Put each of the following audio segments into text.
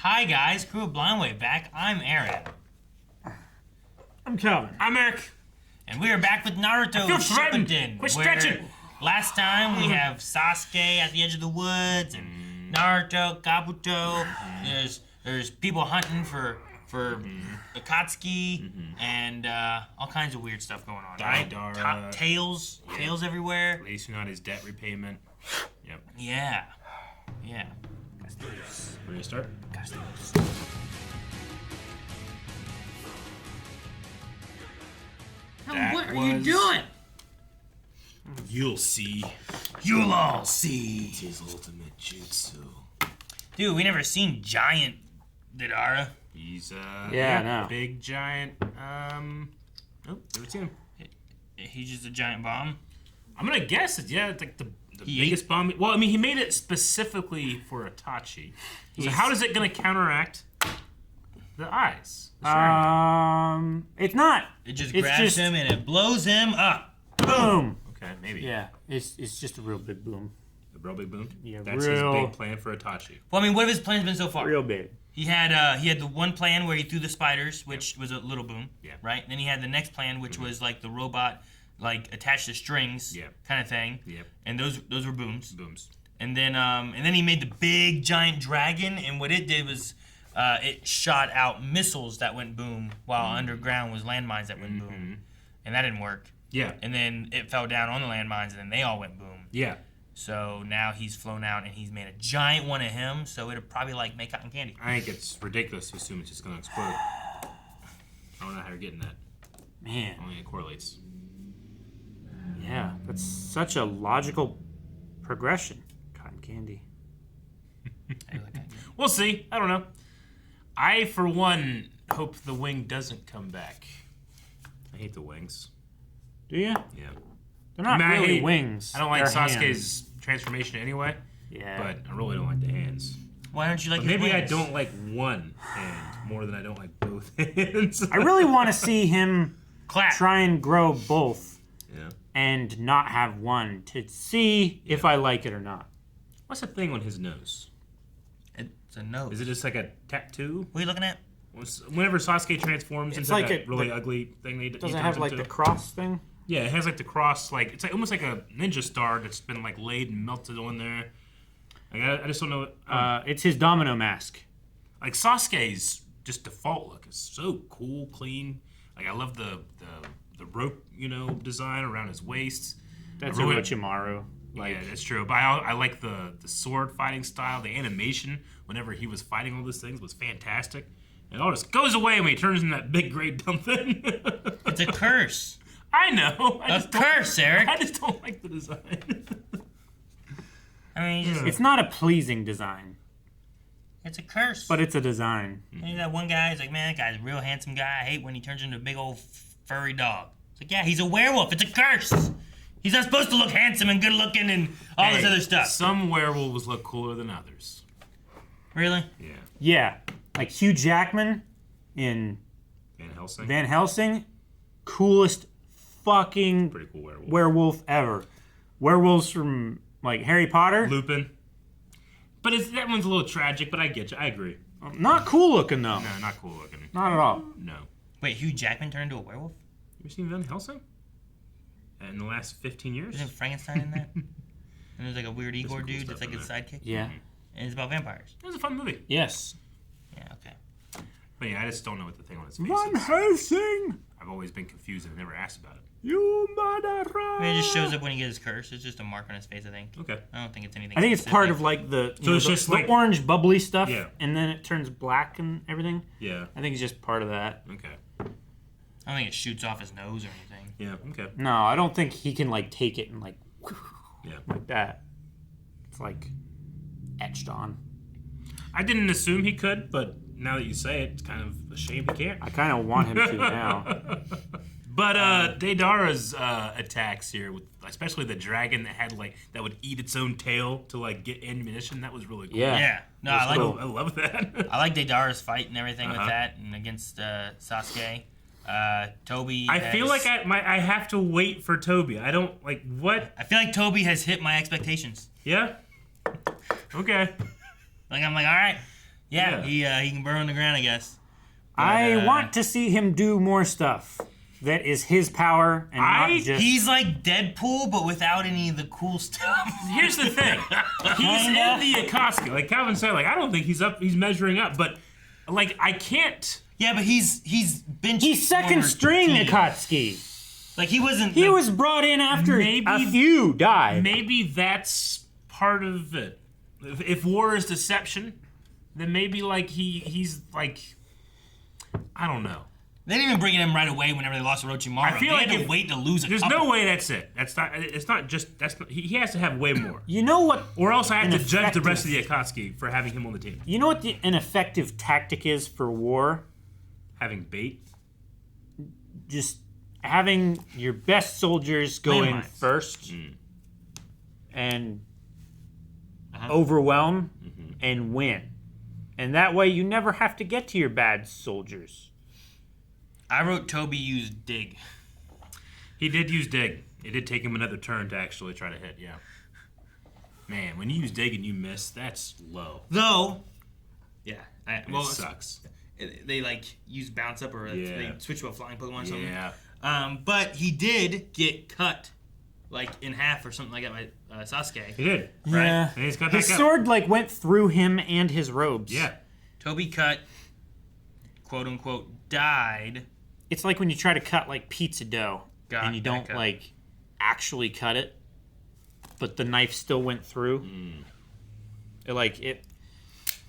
Hi guys, Crew of Blindwave back. I'm Aaron. I'm Calvin. I'm Eric. And we are back with Naruto Shippuden. Quit stretching. Last time we have Sasuke at the edge of the woods and Naruto, Kabuto. There's people hunting for Akatsuki and all kinds of weird stuff going on. Deidara. Right? Tails everywhere. Racing on his debt repayment. Yep. Yeah. Ready to start? What are you doing? You'll see. You'll all see. It's his ultimate jutsu. Dude, we never seen giant Deidara. He's no. big giant. Nope, never seen him. He's just a giant bomb. I'm gonna guess it's like the He biggest bomb. Well, I mean, he made it specifically for Itachi. So how is it gonna counteract the eyes? It's not. It just grabs him and it blows him up. Boom. Okay, maybe. Yeah, it's just a real big boom. The real big boom. Yeah, That's his big plan for Itachi. Well, I mean, what have his plans been so far? Real big. He had the one plan where he threw the spiders, which was a little boom. Yeah. Right. And then he had the next plan, which was like the robot, like attached to strings. Yeah. Kind of thing. Yep. And those were booms. Booms. And then he made the big giant dragon, and what it did was it shot out missiles that went boom, while underground was landmines that went boom, and that didn't work. Yeah. And then it fell down on the landmines, and then they all went boom. Yeah. So now he's flown out, and he's made a giant one of him, so it'll probably like make cotton candy. I think it's ridiculous to assume it's just gonna explode. I don't know how you're getting that. Man. Only it correlates. Yeah, that's such a logical progression. Cotton candy. I like that. We'll see. I don't know. I, for one, hope the wing doesn't come back. I hate the wings. Do you? Yeah. They're not I really hate- wings. I don't like They're Sasuke's hands. transformation anyway, Yeah. but I really don't like the hands. Why don't you like But his maybe I wings? don't like one hand more than I don't like both hands. I really want to see him Clap. try and grow both Yeah. and not have one to see if I like it or not. What's the thing on his nose? It's a nose. Is it just like a tattoo? What are you looking at? Whenever Sasuke transforms It's into like that a- really like- ugly thing that he Does it turns have like into. the cross thing? Yeah, it has like the cross, like it's like almost like a ninja star that's been like laid and melted on there. Like I just don't know. It's his domino mask. Like Sasuke's just default look is so cool, clean. Like I love the rope, design around his waist. That's I really- Orochimaru. Yeah, that's true. But I like the sword fighting style. The animation whenever he was fighting all those things was fantastic. And it all just goes away when he turns into that big gray dumb thing. It's a curse. I know. A curse, Eric. I just don't like the design. I mean, It's not a pleasing design, it's a curse. but it's a design. And that one guy is like, man, that guy's a real handsome guy. I hate when he turns into a big old furry dog. It's like, yeah, he's a werewolf. It's a curse. He's not supposed to look handsome and good looking and all this other stuff. Some werewolves look cooler than others. Really? Yeah. Yeah, like Hugh Jackman in Van Helsing. Van Helsing, coolest fucking Pretty cool werewolf. werewolf ever. Werewolves from like Harry Potter, Lupin. But that one's a little tragic, but I get you. I agree. not cool looking though. No, not cool looking. Not at all. No. Wait, Hugh Jackman turned into a werewolf? You ever seen Van Helsing? In the last 15 years? Isn't Frankenstein in that? And there's like a weird Igor cool dude stuff that's like in his there. sidekick. Yeah. And it's about vampires. It was a fun movie. Yes. Yeah, okay. But yeah, I just don't know what the thing on his face Van is. Helsing, I've always been confused and never asked about it. you murderer. I mean, it just shows up when he gets his curse. It's just a mark on his face, I think. Okay. I don't think it's anything I think it's specific. part of like the So it's just the like- orange bubbly stuff, Yeah. and then it turns black and everything. Yeah. I think it's just part of that. Okay. I don't think it shoots off his nose or anything. Yeah. Okay. No, I don't think he can like take it and like Yeah. like that. It's like etched on. I didn't assume he could, but now that you say it, it's kind of a shame he can't. I kind of want him to now. But Deidara's attacks here, with especially the dragon that would eat its own tail to like get ammunition, that was really cool. Yeah. Yeah. No, I like cool. I love that. I like Deidara's fight and everything with Uh-huh. that, and against Sasuke. Tobi. I feel like I have to wait for Tobi. I don't like what. I feel like Tobi has hit my expectations. Yeah. Okay. Like I'm like, all right, Yeah, he can burn on the ground, I guess. But, I want to see him do more stuff that is his power and not just... He's like Deadpool, but without any of the cool stuff. Here's the thing. He's in the Akatsuki. Like Calvin said, like I don't think he's measuring up, but like I can't. Yeah, but he's benched. He's second string Akatsuki. Like he wasn't. He was brought in after Maybe- a few died. Maybe that's part of it. If war is deception, then maybe like he's like, I don't know. They didn't even bring him right away whenever they lost Orochimaru. I feel like they had to wait to lose a There's couple. no way that's it. That's not. It's not just. That's not, he has to have way more. You know what? Or else I have to judge the Ineffective. rest of the Akatsuki for having him on the team. You know what an effective tactic is for war? Having bait. Just having your best soldiers go in Landmines. first and overwhelm and win. And that way you never have to get to your bad soldiers. I wrote Tobi used dig. He did use dig. It did take him another turn to actually try to hit. Yeah. Man, when you use dig and you miss, that's low. Though, yeah, It sucks. They like use bounce up or Yeah. they switch to a flying Pokemon or something. Yeah. But he did get cut like in half or something like that by Sasuke. He did. Yeah. And he's got His back up. sword like went through him and his robes. Yeah. Tobi cut, quote unquote, died. It's like when you try to cut like pizza dough and you don't cut. like actually cut it, but the knife still went through. It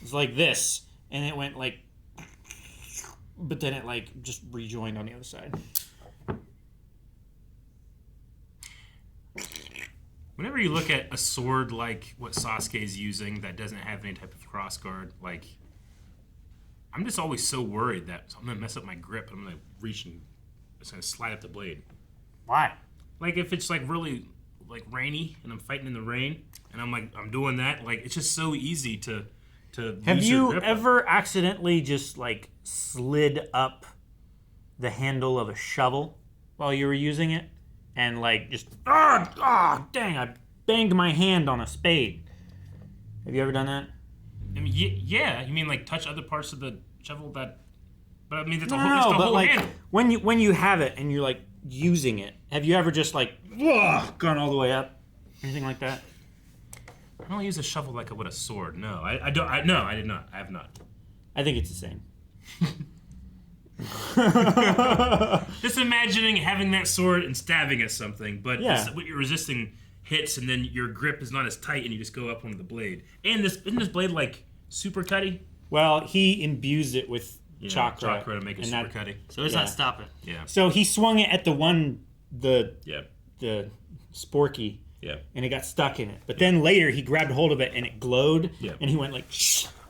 was like this, and it went like, but then it like just rejoined on the other side. Whenever you look at a sword like what Sasuke's using that doesn't have any type of crossguard, like I'm just always so worried that I'm gonna mess up my grip. I'm gonna reach and it's gonna slide up the blade. Why? Like if it's like really like rainy and I'm fighting in the rain and I'm doing that, like it's just so easy to Have lose your you grip. ever accidentally just like slid up the handle of a shovel while you were using it, and like just dang, I banged my hand on a spade? Have you ever done that? I mean, yeah. You mean like touch other parts of the shovel that? But I mean, it's the No, whole but like handle. when you have it and you're like using it, have you ever just like gone all the way up? Anything like that? I don't use a shovel like with a sword. No, I don't. No, I did not. I have not. I think it's the same. Just imagining having that sword and stabbing at something, but Yeah. what you're resisting hits, and then your grip is not as tight, and you just go up onto the blade. And isn't this blade like super cutty? Well, he imbues it with Yeah, chakra to make it and super that- cutty. So it's Yeah. not stopping. Yeah. So he swung it at the Yeah. sporky, Yeah. and it got stuck in it. But then later he grabbed hold of it and it glowed, Yeah. and he went like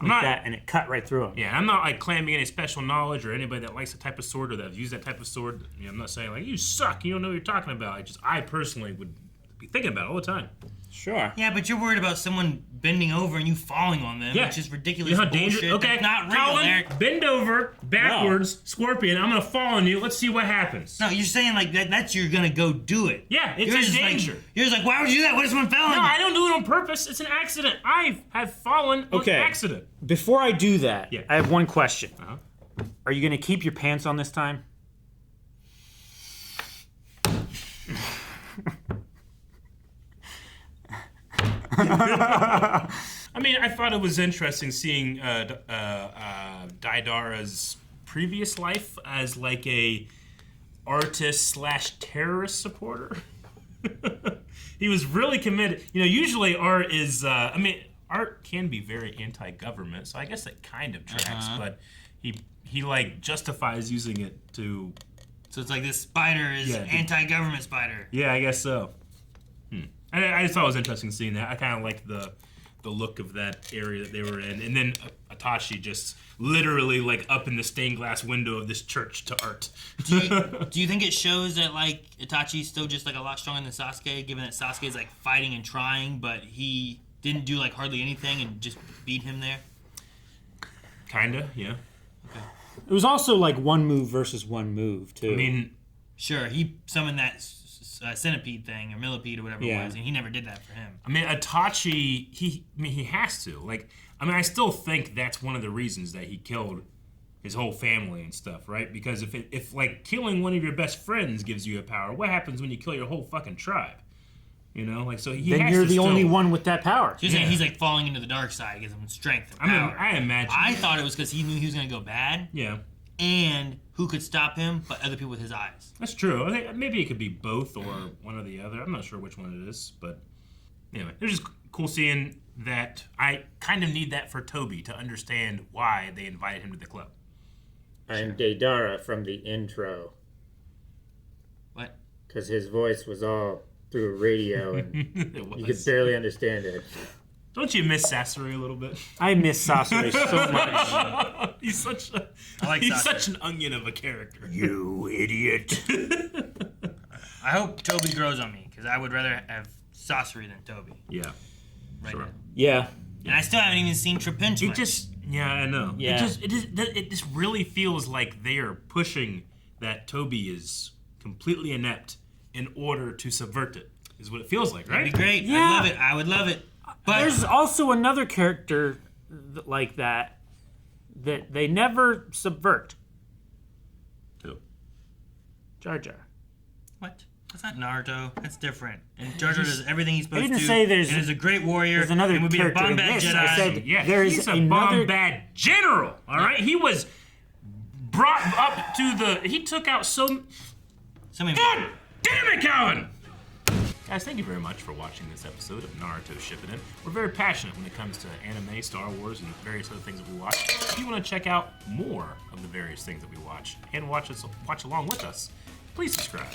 not- that, and it cut right through him. Yeah, I'm not like claiming any special knowledge or anybody that likes that type of sword or that has used that type of sword. You know, I'm not saying like you suck, you don't know what you're talking about. I personally would be thinking about it all the time. Sure. Yeah, but you're worried about someone bending over and you falling on them, Yeah. which is ridiculous. You know how bullshit. dangerous? Okay, That's not real, Colin, Eric. bend over, backwards, Scorpion. I'm gonna fall on you. Let's see what happens. No, you're saying like that's you're gonna go do it. Yeah, it's You're a just danger. Like, you're just like, why would you do that? What if someone fell on No, you? I don't do it on purpose. It's an accident. I have fallen on Okay. accident. Before I do that, Yeah. I have one question. Uh-huh. Are you going to keep your pants on this time? I mean, I thought it was interesting seeing Deidara's previous life as like a artist / terrorist supporter. He was really committed. You know, usually art is. I mean, art can be very anti-government, so I guess that kind of tracks. But he like justifies using it to. So it's like this spider is Yeah, anti-government spider. Yeah, I guess so. I just thought it was interesting seeing that. I kind of liked the look of that area that they were in, and then Itachi just literally like up in the stained glass window of this church to art. Do you think it shows that like Itachi's still just like a lot stronger than Sasuke, given that Sasuke's like fighting and trying, but he didn't do like hardly anything and just beat him there? Kinda, yeah. It was also like one move versus one move, too. I mean, Sure, he summoned that centipede thing or millipede or whatever it was, and he never did that for him. I mean, Itachi, he has to. Like, I mean, I still think that's one of the reasons that he killed his whole family and stuff, right? Because if like killing one of your best friends gives you a power, what happens when you kill your whole fucking tribe? You know, like, so he then has you're to the still... only one with that power. So you're saying he's like falling into the dark side, gives him strength and power. I imagine. I thought it was because he knew he was gonna go bad. Yeah. And who could stop him but other people with his eyes? That's true. I think maybe it could be both or one or the other. I'm not sure which one it is, but anyway, it was just cool seeing that. I kind of need that for Tobi to understand why they invited him to the club. I'm Deidara from the intro. What? Because his voice was all through a radio and you could barely understand it. Don't you miss Sasori a little bit? I miss Sasuke so much. He's such a Sasuke. such an onion of a character. You idiot. I hope Tobi grows on me because I would rather have Sasori than Tobi. Yeah. Right Sure. now. Yeah. And I still haven't even seen Trapinch. Yeah, I know. Yeah. It just really feels like they are pushing that Tobi is completely inept in order to subvert it. Is what it feels like, right? That'd be great. Yeah. I'd love it. I would love it. But There's also another character like that they never subvert. Who? Jar Jar. what? That's not Naruto. That's different. And Jar Jar does everything he's supposed to. didn't say there's- And is a great warrior. there's another and would be a character in bomb-bad this. Jedi. I said- Yeah, There's he's a another- bomb-bad general, all right? He was brought up to the... He took out so... Something. God damn it, Calvin! Guys, thank you very much for watching this episode of Naruto Shippuden. We're very passionate when it comes to anime, Star Wars, and various other things that we watch. If you want to check out more of the various things that we watch and watch along with us, please subscribe.